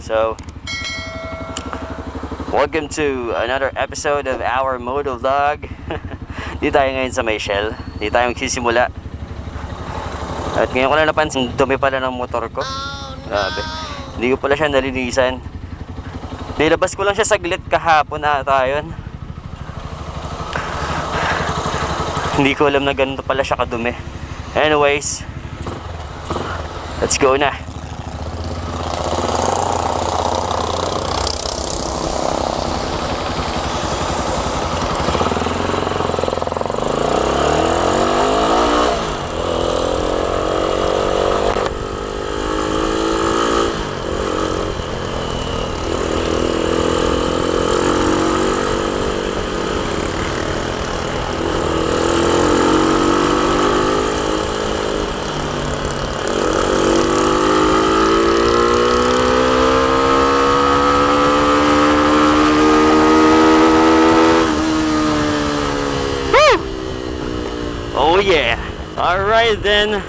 So, welcome to another episode of our moto vlog. Dito tayo ngayon sa may Shell. Dito tayo magsisimula. At ngayon ko lang napansin, dumi pala ng motor ko. Grabe. Hindi ko pala siya nalinisan. Nilabas ko lang siya saglit kahapon ata yun. Hindi ko alam na ganito pala siya kadumi. Anyways, let's go na. Oh yeah. Alright then.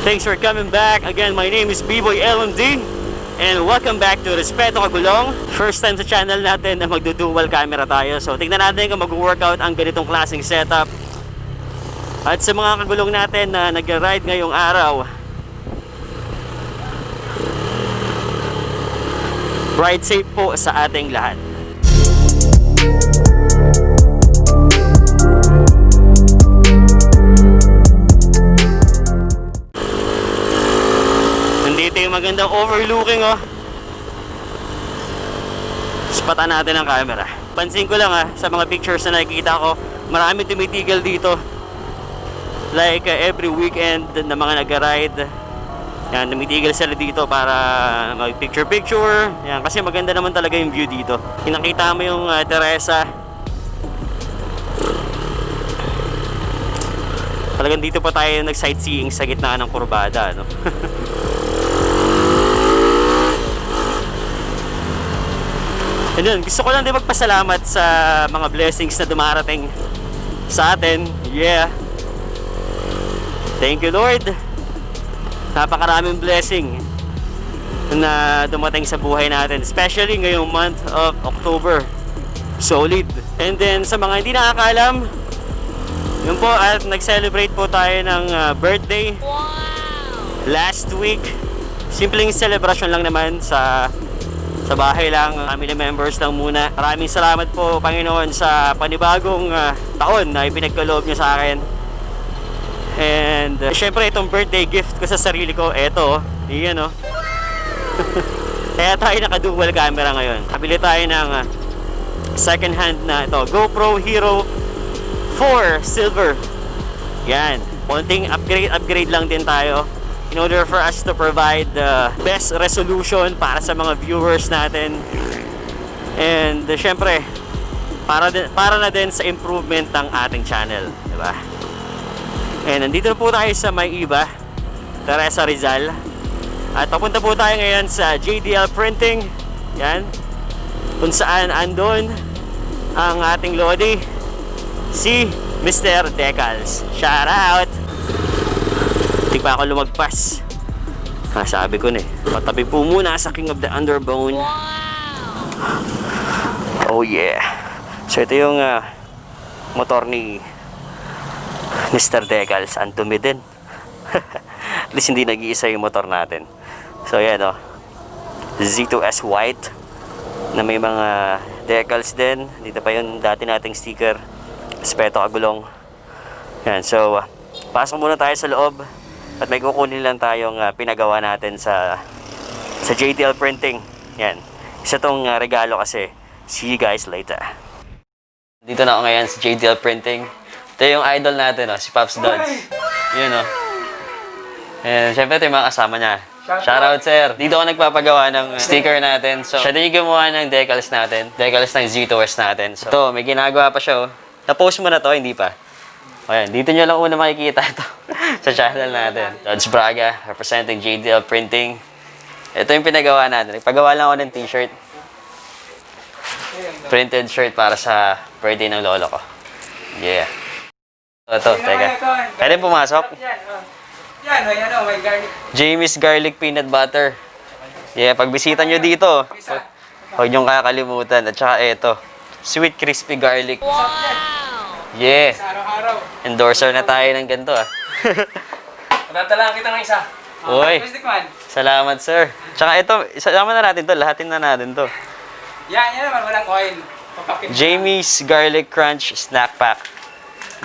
Thanks for coming back. Again, my name is B-Boy LMD and welcome back to Respeto, Kagulong. First time sa channel natin na magdu-dual camera tayo. So tingnan natin kung mag-workout ang ganitong klaseng setup. At sa mga kagulong natin na nag-ride ngayong araw, ride safe po sa ating lahat. Dito yung magandang overlooking, oh. Spatan natin ang camera. Pansin ko lang, sa mga pictures na nakikita ko, marami tumitigil dito. Like every weekend na mga nag-ride, yan, tumitigil sila dito para mag-picture-picture. Yan, kasi maganda naman talaga yung view dito. Kinakita mo yung Teresa. Talagang dito pa tayo nag-sightseeing sa gitna ng kurbada, no? And yun, gusto ko lang din magpasalamat sa mga blessings na dumarating sa atin. Yeah. Thank you, Lord. Napakaraming blessing na dumating sa buhay natin, especially ngayong month of October. Solid. And then sa mga hindi nakakaalam, yun po, at nag-celebrate po tayo ng birthday. Wow! Last week. Simpleng celebration lang naman sa bahay lang, family members lang muna. Maraming salamat po, Panginoon, sa panibagong taon na ipinagkaloob niyo sa akin. And syempre itong birthday gift ko sa sarili ko, eto, yan, oh. Kaya tayo naka-dual camera ngayon. Kabili tayo ng second hand na ito, GoPro Hero 4 Silver. Yan, konting upgrade lang din tayo in order for us to provide the best resolution para sa mga viewers natin. And syempre, para na din sa improvement ng ating channel, diba? And nandito po tayo sa may iba, Teresa Rizal. At papunta po tayo ngayon sa JDL Printing. Yan, kung saan andon ang ating lodi, si Mr.DeCals. Shout out! Hindi pa ako lumagpas. Sabi ko na, patabi po muna sa King of the Underbone. Wow! Oh yeah. So ito yung motor ni Mr.DeCals. Ang dumi din. At least hindi nag-iisa yung motor natin. So yan, oh, Z2S white na may mga decals din. Dito pa yung dati nating sticker, Respeto, Kagulong. Yan, so pasok muna tayo sa loob. At may kukunin lang tayong pinagawa natin sa JDL Printing. Yan. Isa tong regalo kasi. See you guys later. Dito na ako ngayon sa JDL Printing. Ito yung idol natin, si Pops Dods. Yun, oh. And syempre ito yung mga kasama niya. Shoutout, sir. Dito ako nagpapagawa ng sticker natin. So, siya din yung gumawa ng decals natin. Decals ng Z2S natin. So, ito, may ginagawa pa siya, oh. Na-post mo na to, hindi pa. Ayan, dito nyo lang una makikita ito sa channel natin. Dods Braga, representing JDL Printing. Ito yung pinagawa natin. Nagpagawa lang ako ng t-shirt. Printed shirt para sa birthday ng lolo ko. Yeah. Ito, teka. Pwede pumasok? Yan, may garlic. Jamie's Garlic Peanut Butter. Yeah, pagbisita nyo dito, huwag nyong kakalimutan. At saka ito, sweet crispy garlic. Wow! Yeah. Araw-araw. Endorser na tayo ng ganito ah. Matatalaan kita ng isa. Uy. Tikman. Salamat sir. Tsaka ito, isama na natin to. Lahatin na natin to. Yan naman. Walang coin. Papakit. Jamie's Garlic Crunch Snack Pack.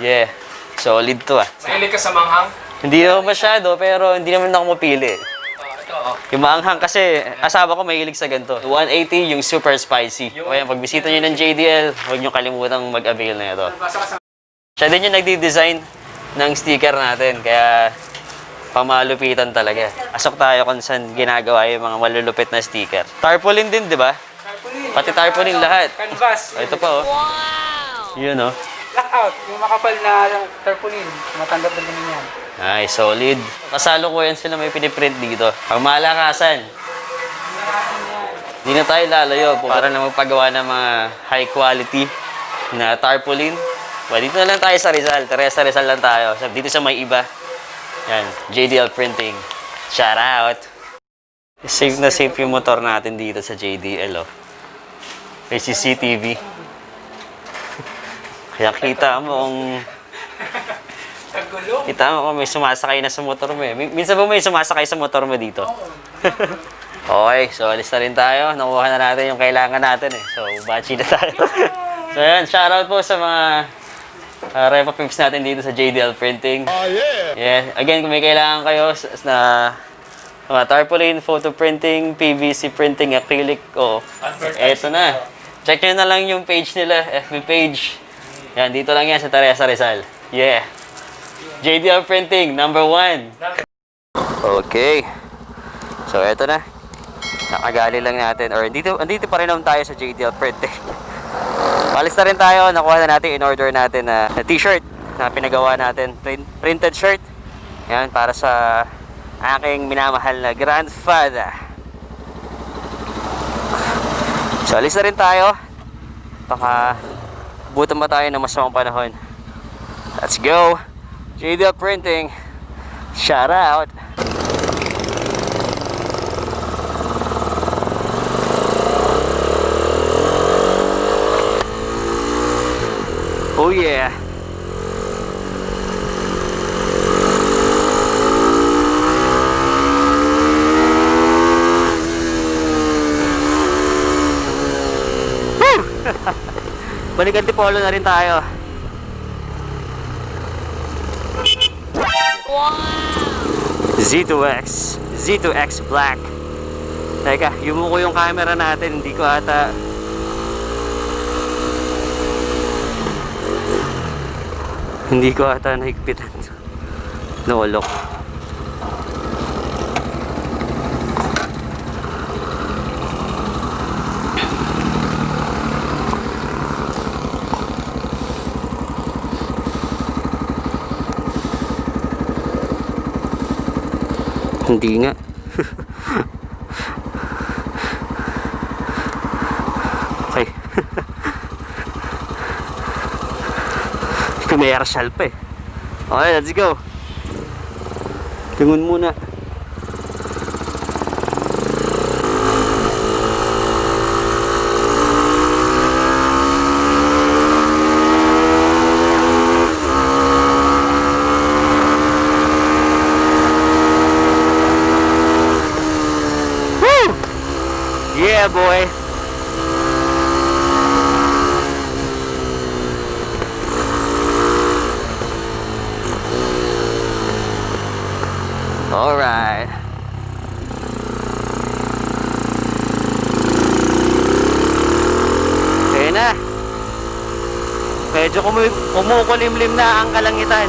Yeah. Solid to ah. Mahilig ka sa manghang? Hindi naman masyado, pero hindi naman ako mapili. Ito. Yung maanghang kasi, asawa ko mahilig sa ganito. 180 yung super spicy. Kaya pagbisita nyo ng JDL, huwag nyo kalimutang mag-avail na ito. Siya din yung nagdi-design ng sticker natin, kaya pamalupitan talaga. Asok tayo kung saan ginagawa yung mga malulupit na sticker. Tarpaulin din, di ba? Tarpaulin. Pati tarpaulin lahat. Canvas. Ito pa oh. Wow! Yun oh. Blackout. Yung makapal na tarpaulin. Matanggap na naman yan. Ay, solid. Kasalukuyan sila may piniprint dito. Pang malakasan. Hindi na tayo lalayo para na magpagawa ng mga high quality na tarpaulin. Well, dito na lang tayo sa Rizal. Teresa Rizal lang tayo. Dito sa may iba. Yan, JDL printing. Shout out! Safe na safe yung motor natin dito sa JDL. Oh. May CCTV. Kaya kita mo kung... Kagulong. Kita mo kung may sumasakay na sa motor mo eh. Minsan ba may sumasakay sa motor mo dito? Okay, so alis na rin tayo. Nakuha na natin yung kailangan natin eh. So, bachi na tayo. So yan, shoutout po sa mga repa pips natin dito sa JDL Printing. Oh yeah! Yeah, again, kung may kailangan kayo na mga tarpaulin, photo printing, PVC printing, acrylic, eto na. Check nyo na lang yung page nila, FB page. Yan, dito lang yan sa Teresa Rizal. Yeah! JDL Printing, number 1. Okay. So, eto na. Nakagali lang natin. Or, andito pa rin naman tayo sa JDL Printing. Palis na rin tayo. Nakuha na natin, in-order natin na t-shirt na pinagawa natin. Printed shirt. Yan, para sa aking minamahal na grandfather. So, alis na rin tayo. Baka butan ba tayo ng masamang panahon. Let's go! JDL Printing, shout out! Oh yeah! Woo! Balik Antipolo na rin tayo. Wow! Z2X Black. Teka, yumuko yung camera natin. Hindi ko ata nahigpitan. Naulok. Hindi nga. Okay. Commercial pa eh. Okay, let's go. Tingon muna. Yeah, boy. All right. Okay na. Medyo kumukulimlim na ang kalangitan.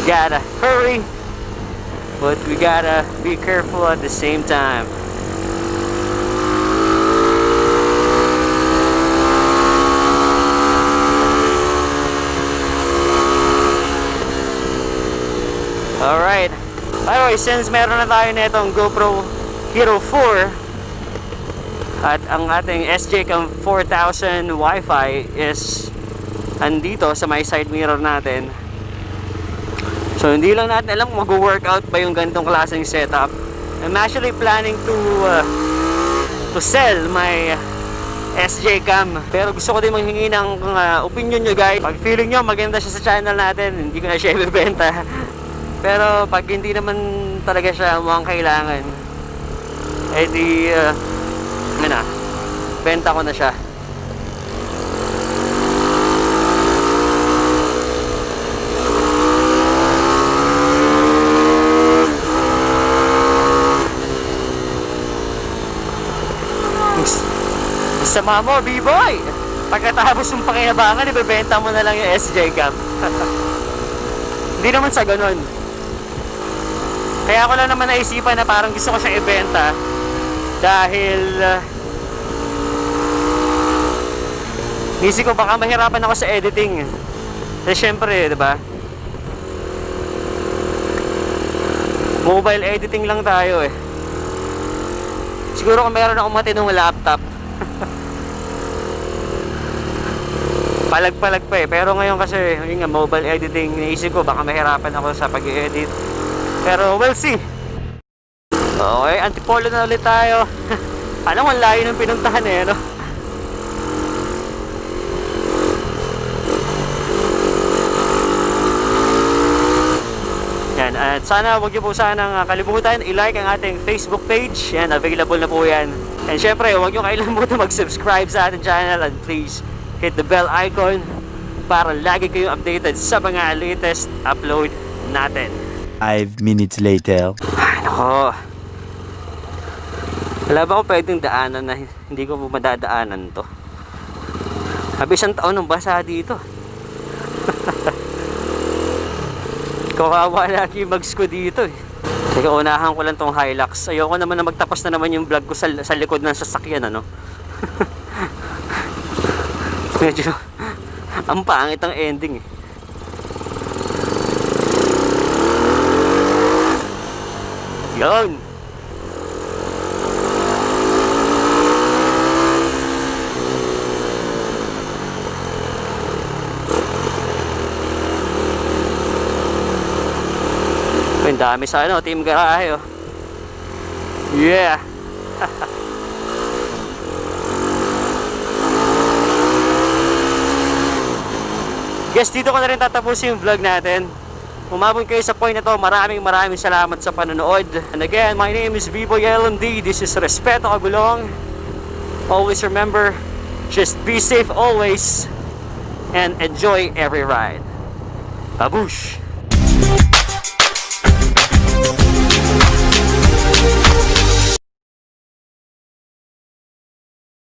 Gotta hurry, but we gotta be careful at the same time. Alright. Anyway, since meron na tayo netong GoPro Hero 4, At ang ating SJCAM 4000 WiFi is andito sa may side mirror natin. So hindi lang natin alam kung mag-workout ba yung ganitong klaseng setup. I'm actually planning to sell my SJCAM, pero gusto ko din manghingi ng opinion nyo guys. Pag feeling nyo maganda siya sa channel natin, hindi ko na siya ibebenta. Pero pag hindi naman talaga siya mukhang kailangan, eh di benta ko na siya. Sama mo, B-boy! Pagkatapos yung pakinabangan, ibebenta mo na lang yung SJCAM. Hindi naman sa ganun. Kaya ako lang naman naisipan na parang gusto ko siyang ibenta dahil nisip ko baka mahirapan ako sa editing. Kasi syempre, diba? Mobile editing lang tayo eh. Siguro kung meron akong matinong laptop, palag-palag pa eh. Pero ngayon kasi yun nga, mobile editing, naisip ko baka mahirapan ako sa pag-i-edit. Pero we'll see. Okay, Antipolo na ulit tayo. Alam mo, ang layo ng pinuntahan eh, no? Yan, at sana huwag niyo po sanang kalimutan i-like ang ating Facebook page. Yan, available na po yan. And syempre, huwag niyo kalimutan mag-subscribe sa ating channel, and please hit the bell icon para lagi kayong updated sa mga latest upload natin. 5 minutes later. Ay, nako. Wala ba akong pwedeng daanan na hindi ko po madadaanan to? Habi isang taon ng basa dito. Kawawa lagi mag-sco dito eh. Teka, unahan ko lang tong Hilux. Ayoko naman na magtapos na naman yung vlog ko sa likod ng sasakyan, ano? Medyo ang pangit ang ending eh. Yun. Ang dami sa team garahe oh. Yeah. Guys, dito ko na rin tatapusin yung vlog natin. Umabot kayo sa point na to, maraming salamat sa panonood. And again, my name is B-Boy LMD. This is Respeto, Kagulong. Always remember, just be safe always and enjoy every ride. Babush!